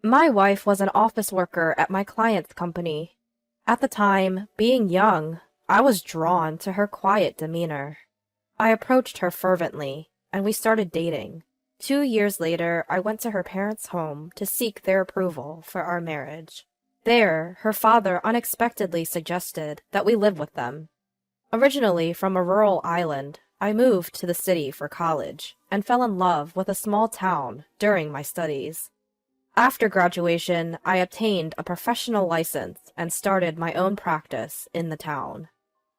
My wife was an office worker at my client's company. At the time, being young, I was drawn to her quiet demeanor. I approached her fervently, and we started dating. 2 years later, I went to her parents' home to seek their approval for our marriage. There, her father unexpectedly suggested that we live with them. Originally from a rural island, I moved to the city for college and fell in love with a small town during my studies. After graduation, I obtained a professional license and started my own practice in the town.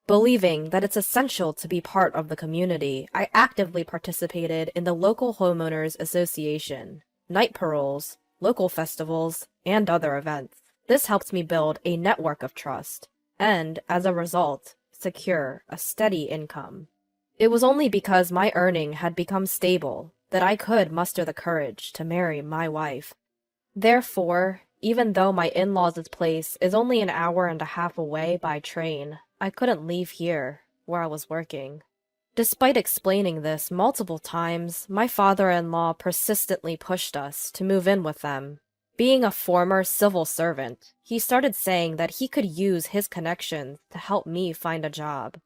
Believing that it's essential to be part of the community, I actively participated in the local homeowners association, night paroles, local festivals, and other events. This helped me build a network of trust and, as a result, secure a steady income. It was only because my earning had become stable that I could muster the courage to marry my wife. Therefore, even though my in-laws' place is only an hour and a half away by train, I couldn't leave here, where I was working. Despite explaining this multiple times, my father-in-law persistently pushed us to move in with them. Being a former civil servant, he started saying that he could use his connections to help me find a job.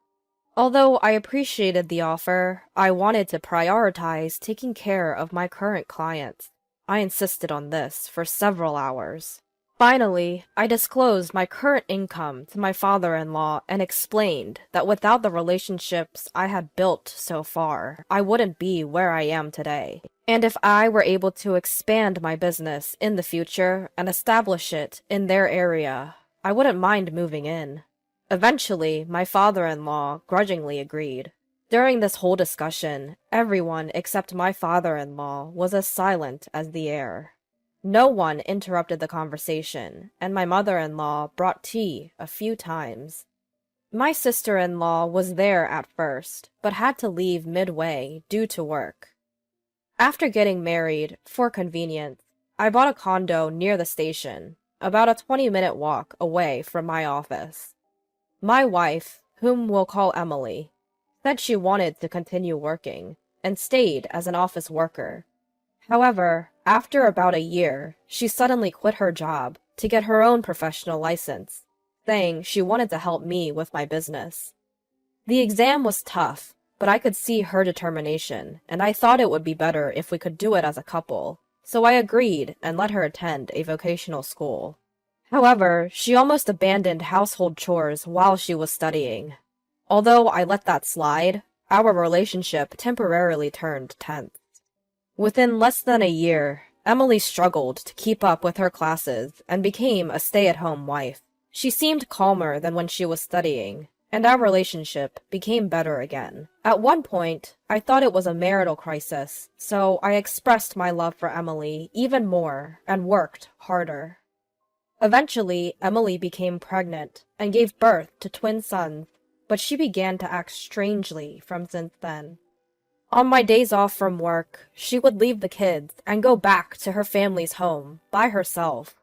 Although I appreciated the offer, I wanted to prioritize taking care of my current clients. I insisted on this for several hours. Finally, I disclosed my current income to my father-in-law and explained that without the relationships I had built so far, I wouldn't be where I am today. And if I were able to expand my business in the future and establish it in their area, I wouldn't mind moving in. Eventually, my father-in-law grudgingly agreed. During this whole discussion, everyone except my father-in-law was as silent as the air. No one interrupted the conversation, and my mother-in-law brought tea a few times. My sister-in-law was there at first, but had to leave midway due to work. After getting married, for convenience, I bought a condo near the station, about a 20-minute walk away from my office. My wife, whom we'll call Emily, said she wanted to continue working, and stayed as an office worker. However, after about a year, she suddenly quit her job to get her own professional license, saying she wanted to help me with my business. The exam was tough, but I could see her determination, and I thought it would be better if we could do it as a couple, so I agreed and let her attend a vocational school. However, she almost abandoned household chores while she was studying. Although I let that slide, our relationship temporarily turned tense. Within less than a year, Emily struggled to keep up with her classes and became a stay-at-home wife. She seemed calmer than when she was studying, and our relationship became better again. At one point, I thought it was a marital crisis, so I expressed my love for Emily even more and worked harder. Eventually, Emily became pregnant and gave birth to twin sons, but she began to act strangely from since then. On my days off from work, she would leave the kids and go back to her family's home by herself.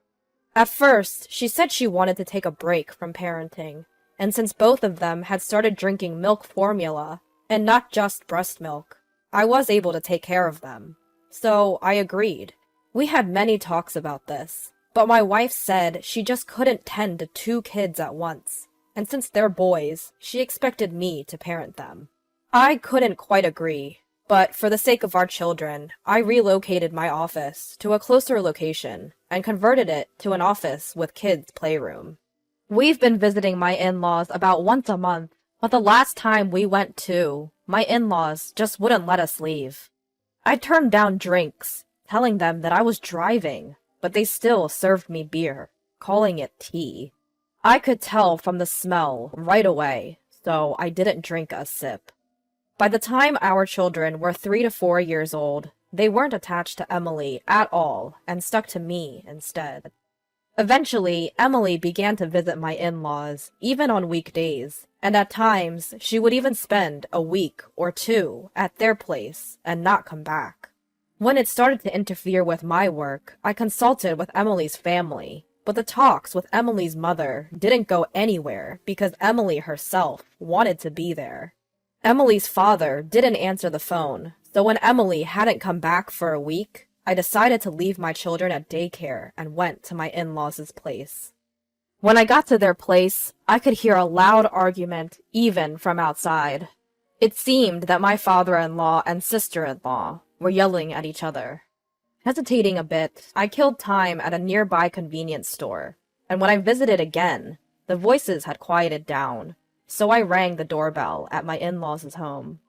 At first, she said she wanted to take a break from parenting, and since both of them had started drinking milk formula, and not just breast milk, I was able to take care of them. So I agreed. We had many talks about this, but my wife said she just couldn't tend to 2 kids at once, and since they're boys, she expected me to parent them. I couldn't quite agree, but for the sake of our children, I relocated my office to a closer location and converted it to an office with kids' playroom. We've been visiting my in-laws about once a month, but the last time we went too, my in-laws just wouldn't let us leave. I turned down drinks, telling them that I was driving, but they still served me beer, calling it tea. I could tell from the smell right away, so I didn't drink a sip. By the time our children were 3 to 4 years old, they weren't attached to Emily at all and stuck to me instead. Eventually, Emily began to visit my in-laws, even on weekdays, and at times she would even spend a week or 2 at their place and not come back. When it started to interfere with my work, I consulted with Emily's family, but the talks with Emily's mother didn't go anywhere because Emily herself wanted to be there. Emily's father didn't answer the phone, so when Emily hadn't come back for a week, I decided to leave my children at daycare and went to my in-laws' place. When I got to their place, I could hear a loud argument even from outside. It seemed that my father-in-law and sister-in-law were yelling at each other. Hesitating a bit, I killed time at a nearby convenience store, and when I visited again, the voices had quieted down, so I rang the doorbell at my in-laws' home.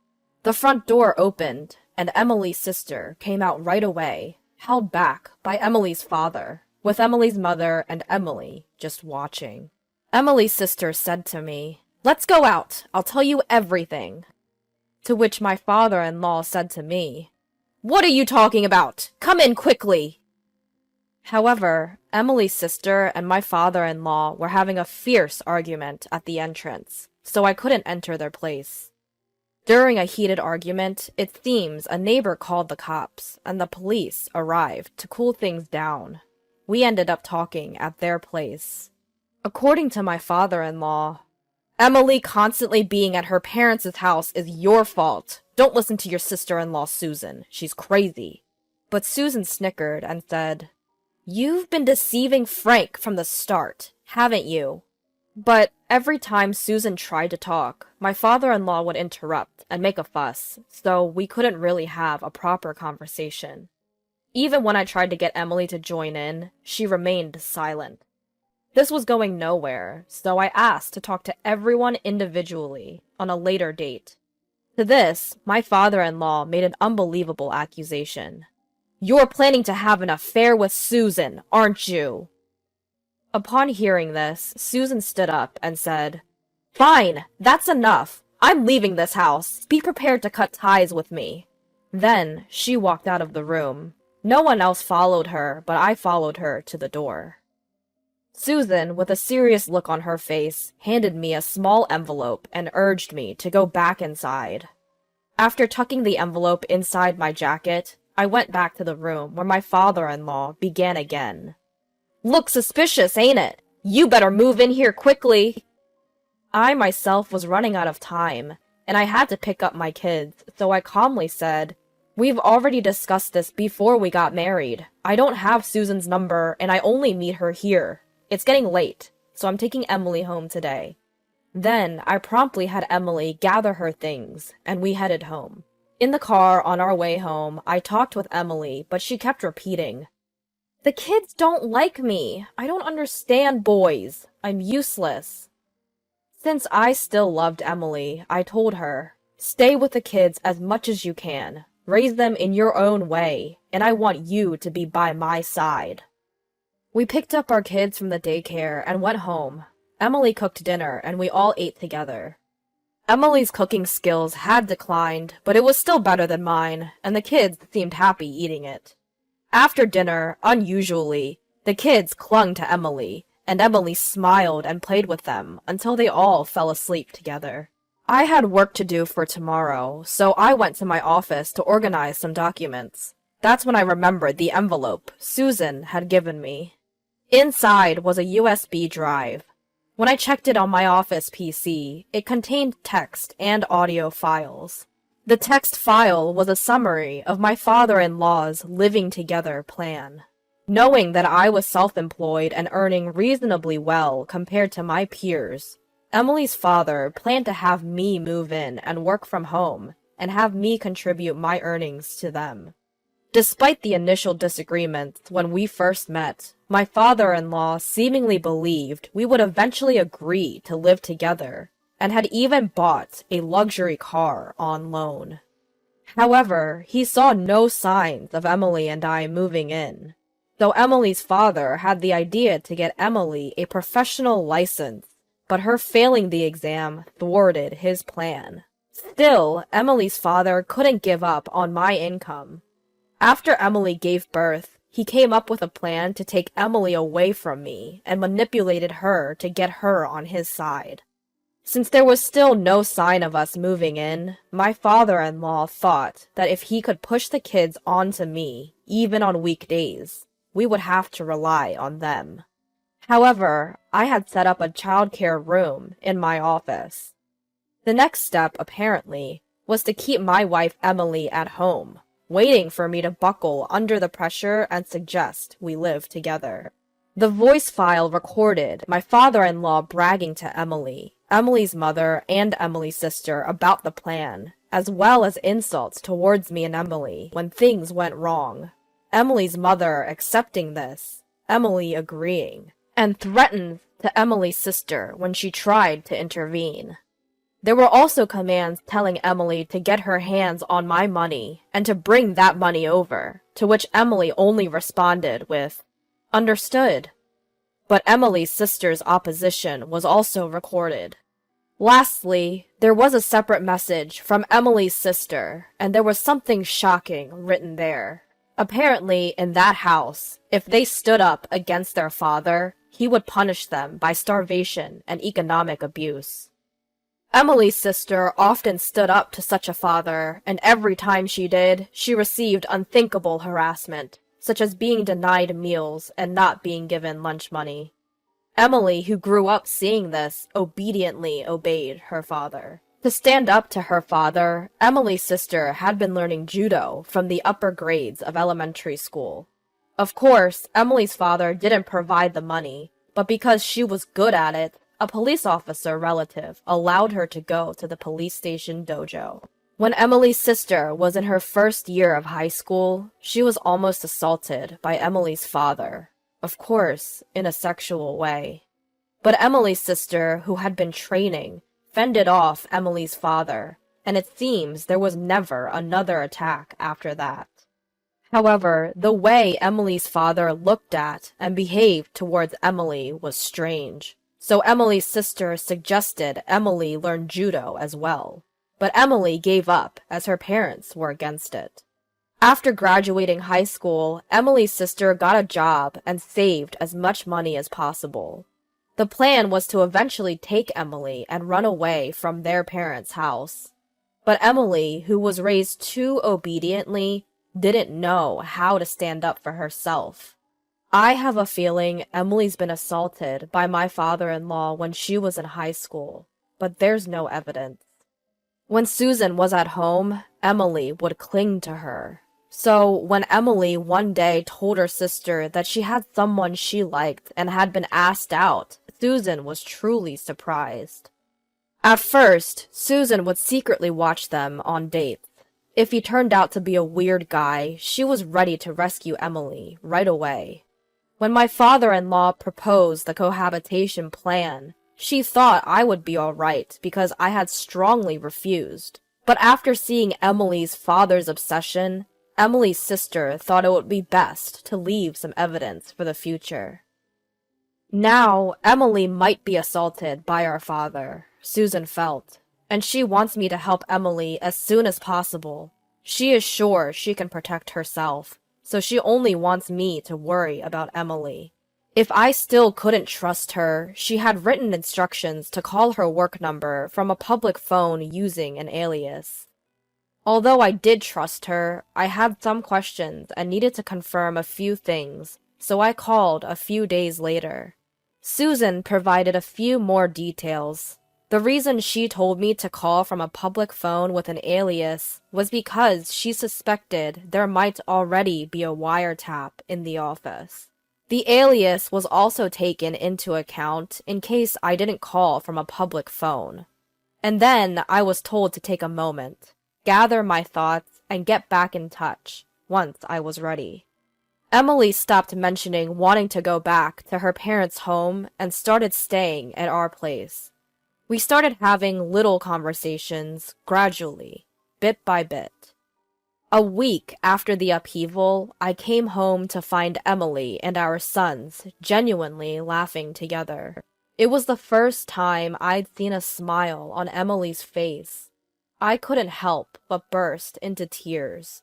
The front door opened, and Emily's sister came out right away, held back by Emily's father, with Emily's mother and Emily just watching. Emily's sister said to me, "Let's go out, I'll tell you everything." To which my father-in-law said to me, "What are you talking about? Come in quickly!" However, Emily's sister and my father-in-law were having a fierce argument at the entrance, so I couldn't enter their place. During a heated argument, it seems a neighbor called the cops, and the police arrived to cool things down. We ended up talking at their place. According to my father-in-law, "Emily constantly being at her parents' house is your fault. Don't listen to your sister-in-law, Susan. She's crazy." But Susan snickered and said, "You've been deceiving Frank from the start, haven't you?" But every time Susan tried to talk, my father-in-law would interrupt and make a fuss, so we couldn't really have a proper conversation. Even when I tried to get Emily to join in, she remained silent. This was going nowhere, so I asked to talk to everyone individually on a later date. To this, my father-in-law made an unbelievable accusation. "You're planning to have an affair with Susan, aren't you?" Upon hearing this, Susan stood up and said, "Fine, that's enough. I'm leaving this house. Be prepared to cut ties with me." Then she walked out of the room. No one else followed her, but I followed her to the door. Susan, with a serious look on her face, handed me a small envelope and urged me to go back inside. After tucking the envelope inside my jacket, I went back to the room where my father-in-law began again. "Looks suspicious, ain't it? You better move in here quickly." I myself was running out of time, and I had to pick up my kids, so I calmly said, "We've already discussed this before we got married. I don't have Susan's number, and I only meet her here. It's getting late, so I'm taking Emily home today." Then I promptly had Emily gather her things, and we headed home. In the car on our way home, I talked with Emily, but she kept repeating, "The kids don't like me. I don't understand boys. I'm useless." Since I still loved Emily, I told her, "Stay with the kids as much as you can. Raise them in your own way, and I want you to be by my side." We picked up our kids from the daycare and went home. Emily cooked dinner, and we all ate together. Emily's cooking skills had declined, but it was still better than mine, and the kids seemed happy eating it. After dinner, unusually, the kids clung to Emily, and Emily smiled and played with them until they all fell asleep together. I had work to do for tomorrow, so I went to my office to organize some documents. That's when I remembered the envelope Susan had given me. Inside was a USB drive. When I checked it on my office PC, it contained text and audio files. The text file was a summary of my father-in-law's living together plan. Knowing that I was self-employed and earning reasonably well compared to my peers, Emily's father planned to have me move in and work from home, and have me contribute my earnings to them. Despite the initial disagreements when we first met, my father-in-law seemingly believed we would eventually agree to live together, and had even bought a luxury car on loan. However, he saw no signs of Emily and I moving in, though Emily's father had the idea to get Emily a professional license, but her failing the exam thwarted his plan. Still, Emily's father couldn't give up on my income. After Emily gave birth, he came up with a plan to take Emily away from me and manipulated her to get her on his side. Since there was still no sign of us moving in, my father-in-law thought that if he could push the kids onto me, even on weekdays, we would have to rely on them. However, I had set up a childcare room in my office. The next step, apparently, was to keep my wife Emily at home, waiting for me to buckle under the pressure and suggest we live together. The voice file recorded my father-in-law bragging to Emily, Emily's mother, and Emily's sister about the plan, as well as insults towards me and Emily when things went wrong. Emily's mother accepting this, Emily agreeing, and threatened to Emily's sister when she tried to intervene. There were also commands telling Emily to get her hands on my money and to bring that money over, to which Emily only responded with, "Understood." But Emily's sister's opposition was also recorded. Lastly, there was a separate message from Emily's sister, and there was something shocking written there. Apparently, in that house, if they stood up against their father, he would punish them by starvation and economic abuse. Emily's sister often stood up to such a father, and every time she did, she received unthinkable harassment, such as being denied meals and not being given lunch money. Emily, who grew up seeing this, obediently obeyed her father. To stand up to her father, Emily's sister had been learning judo from the upper grades of elementary school. Of course, Emily's father didn't provide the money, but because she was good at it, a police officer relative allowed her to go to the police station dojo. When Emily's sister was in her first year of high school, she was almost assaulted by Emily's father, of course, in a sexual way. But Emily's sister, who had been training, fended off Emily's father, and it seems there was never another attack after that. However, the way Emily's father looked at and behaved towards Emily was strange, so Emily's sister suggested Emily learn judo as well. But Emily gave up as her parents were against it. After graduating high school, Emily's sister got a job and saved as much money as possible. The plan was to eventually take Emily and run away from their parents' house. But Emily, who was raised too obediently, didn't know how to stand up for herself. I have a feeling Emily's been assaulted by my father-in-law when she was in high school, but there's no evidence. When Susan was at home, Emily would cling to her. So when Emily one day told her sister that she had someone she liked and had been asked out, Susan was truly surprised. At first, Susan would secretly watch them on dates. If he turned out to be a weird guy, she was ready to rescue Emily right away. When my father-in-law proposed the cohabitation plan, she thought I would be all right because I had strongly refused. But after seeing Emily's father's obsession, Emily's sister thought it would be best to leave some evidence for the future. Now, Emily might be assaulted by our father, Susan felt, and she wants me to help Emily as soon as possible. She is sure she can protect herself, so she only wants me to worry about Emily. If I still couldn't trust her, she had written instructions to call her work number from a public phone using an alias. Although I did trust her, I had some questions and needed to confirm a few things, so I called a few days later. Susan provided a few more details. The reason she told me to call from a public phone with an alias was because she suspected there might already be a wiretap in the office. The alias was also taken into account in case I didn't call from a public phone. And then I was told to take a moment, gather my thoughts, and get back in touch once I was ready. Emily stopped mentioning wanting to go back to her parents' home and started staying at our place. We started having little conversations, gradually, bit by bit. A week after the upheaval, I came home to find Emily and our sons genuinely laughing together. It was the first time I'd seen a smile on Emily's face. I couldn't help but burst into tears.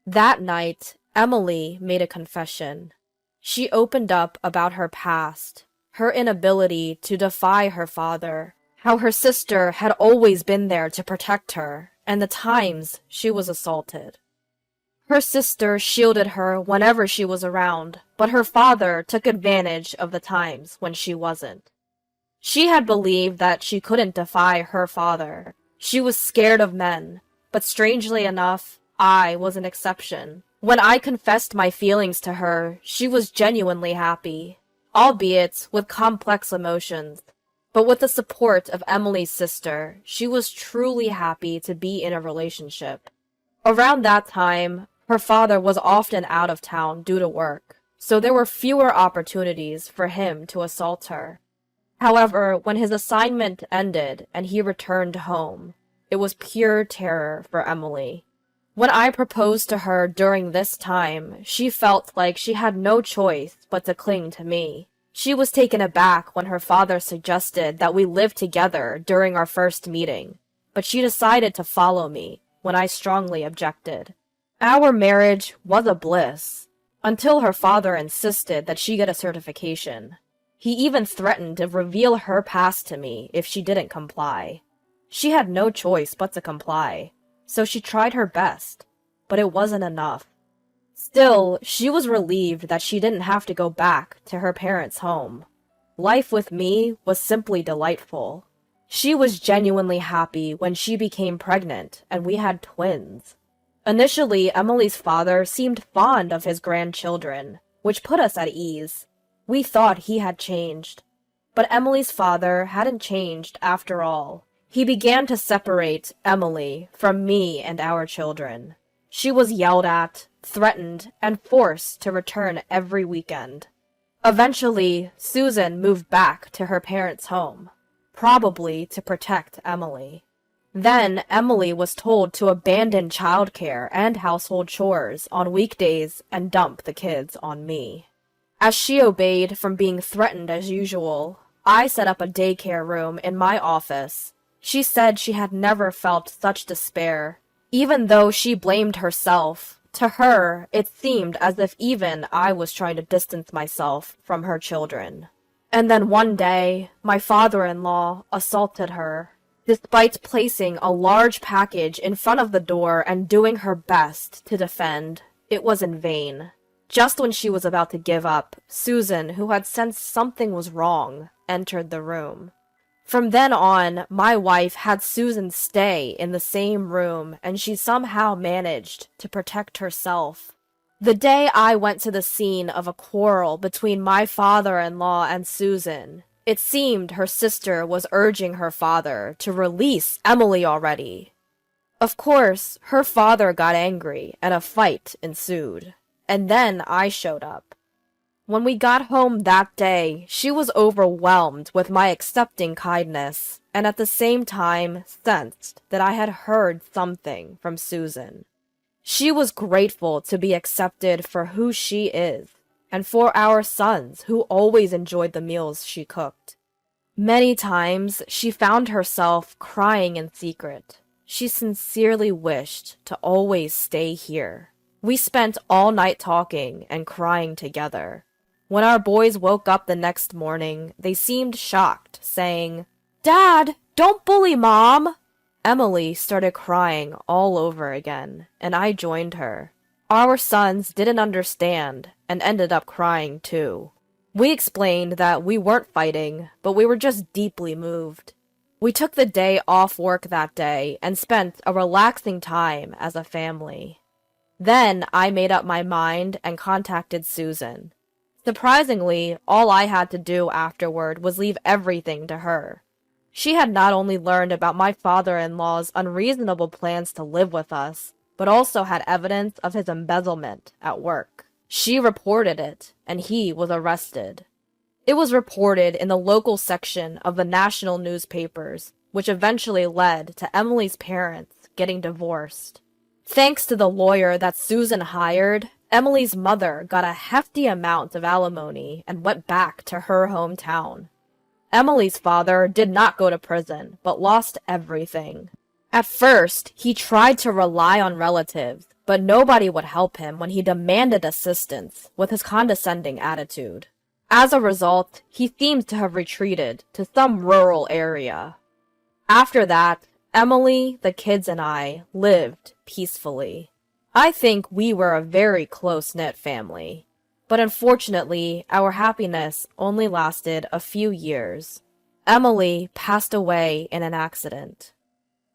That night, Emily made a confession. She opened up about her past, her inability to defy her father, how her sister had always been there to protect her, and the times she was assaulted. Her sister shielded her whenever she was around, but her father took advantage of the times when she wasn't. She had believed that she couldn't defy her father. She was scared of men, but strangely enough, I was an exception. When I confessed my feelings to her, she was genuinely happy, albeit with complex emotions. But with the support of Emily's sister, she was truly happy to be in a relationship. Around that time, her father was often out of town due to work, so there were fewer opportunities for him to assault her. However, when his assignment ended and he returned home, it was pure terror for Emily. When I proposed to her during this time, she felt like she had no choice but to cling to me. She was taken aback when her father suggested that we live together during our first meeting, but she decided to follow me when I strongly objected. Our marriage was a bliss, until her father insisted that she get a certification. He even threatened to reveal her past to me if she didn't comply. She had no choice but to comply, so she tried her best, but it wasn't enough. Still, she was relieved that she didn't have to go back to her parents' home. Life with me was simply delightful. She was genuinely happy when she became pregnant and we had twins. Initially, Emily's father seemed fond of his grandchildren, which put us at ease. We thought he had changed. But Emily's father hadn't changed after all. He began to separate Emily from me and our children. She was yelled at, threatened, and forced to return every weekend. Eventually, Susan moved back to her parents' home, probably to protect Emily. Then Emily was told to abandon childcare and household chores on weekdays and dump the kids on me. As she obeyed from being threatened as usual, I set up a daycare room in my office. She said she had never felt such despair. Even though she blamed herself, to her it seemed as if even I was trying to distance myself from her children. And then one day, my father-in-law assaulted her. Despite placing a large package in front of the door and doing her best to defend, it was in vain. Just when she was about to give up, Susan, who had sensed something was wrong, entered the room. From then on, my wife had Susan stay in the same room, and she somehow managed to protect herself. The day I went to the scene of a quarrel between my father-in-law and Susan, it seemed her sister was urging her father to release Emily already. Of course, her father got angry, and a fight ensued. And then I showed up. When we got home that day, she was overwhelmed with my accepting kindness, and at the same time sensed that I had heard something from Susan. She was grateful to be accepted for who she is, and for our sons who always enjoyed the meals she cooked. Many times she found herself crying in secret. She sincerely wished to always stay here. We spent all night talking and crying together. When our boys woke up the next morning, they seemed shocked, saying, "Dad, don't bully Mom!" Emily started crying all over again, and I joined her. Our sons didn't understand and ended up crying too. We explained that we weren't fighting, but we were just deeply moved. We took the day off work that day and spent a relaxing time as a family. Then I made up my mind and contacted Susan. Surprisingly, all I had to do afterward was leave everything to her. She had not only learned about my father-in-law's unreasonable plans to live with us, but also had evidence of his embezzlement at work. She reported it, and he was arrested. It was reported in the local section of the national newspapers, which eventually led to Emily's parents getting divorced. Thanks to the lawyer that Susan hired, Emily's mother got a hefty amount of alimony and went back to her hometown. Emily's father did not go to prison, but lost everything. At first, he tried to rely on relatives, but nobody would help him when he demanded assistance with his condescending attitude. As a result, he seems to have retreated to some rural area. After that, Emily, the kids, and I lived peacefully. I think we were a very close-knit family, but unfortunately, our happiness only lasted a few years. Emily passed away in an accident.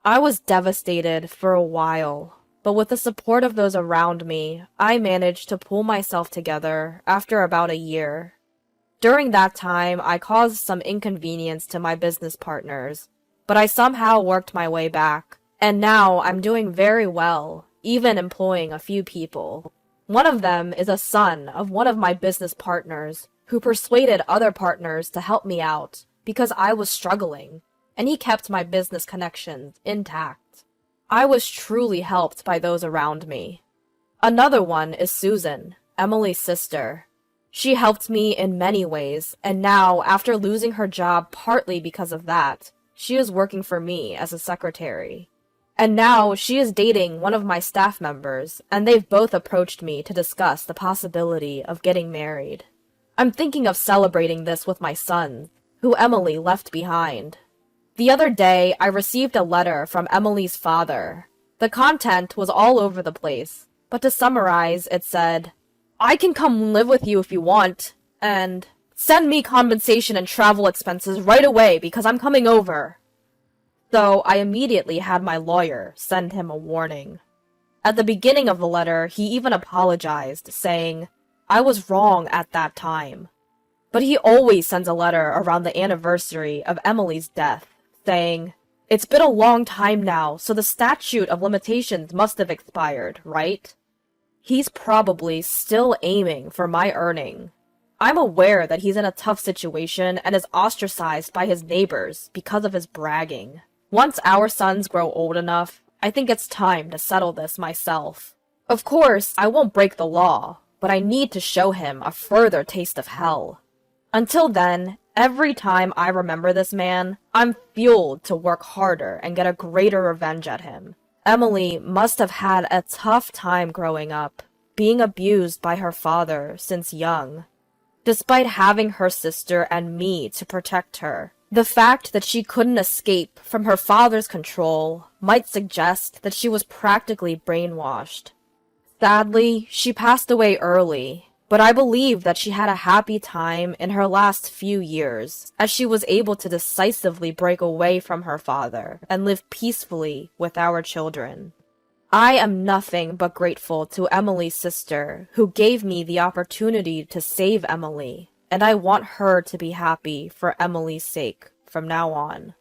I was devastated for a while, but with the support of those around me, I managed to pull myself together after about a year. During that time, I caused some inconvenience to my business partners, but I somehow worked my way back, and now I'm doing very well, even employing a few people. One of them is a son of one of my business partners who persuaded other partners to help me out because I was struggling, and he kept my business connections intact. I was truly helped by those around me. Another one is Susan, Emily's sister. She helped me in many ways, and now, after losing her job partly because of that, she is working for me as a secretary. And now she is dating one of my staff members, and they've both approached me to discuss the possibility of getting married. I'm thinking of celebrating this with my sons, who Emily left behind. The other day, I received a letter from Emily's father. The content was all over the place, but to summarize, it said, "I can come live with you if you want, and send me compensation and travel expenses right away because I'm coming over." So I immediately had my lawyer send him a warning. At the beginning of the letter, he even apologized, saying, "I was wrong at that time." But he always sends a letter around the anniversary of Emily's death, saying, "It's been a long time now, so the statute of limitations must have expired, right?" He's probably still aiming for my earning. I'm aware that he's in a tough situation and is ostracized by his neighbors because of his bragging. Once our sons grow old enough, I think it's time to settle this myself. Of course, I won't break the law, but I need to show him a further taste of hell. Until then, every time I remember this man, I'm fueled to work harder and get a greater revenge at him. Emily must have had a tough time growing up, being abused by her father since young. Despite having her sister and me to protect her, the fact that she couldn't escape from her father's control might suggest that she was practically brainwashed. Sadly, she passed away early, but I believe that she had a happy time in her last few years, as she was able to decisively break away from her father and live peacefully with our children. I am nothing but grateful to Emily's sister, who gave me the opportunity to save Emily, and I want her to be happy for Emily's sake from now on.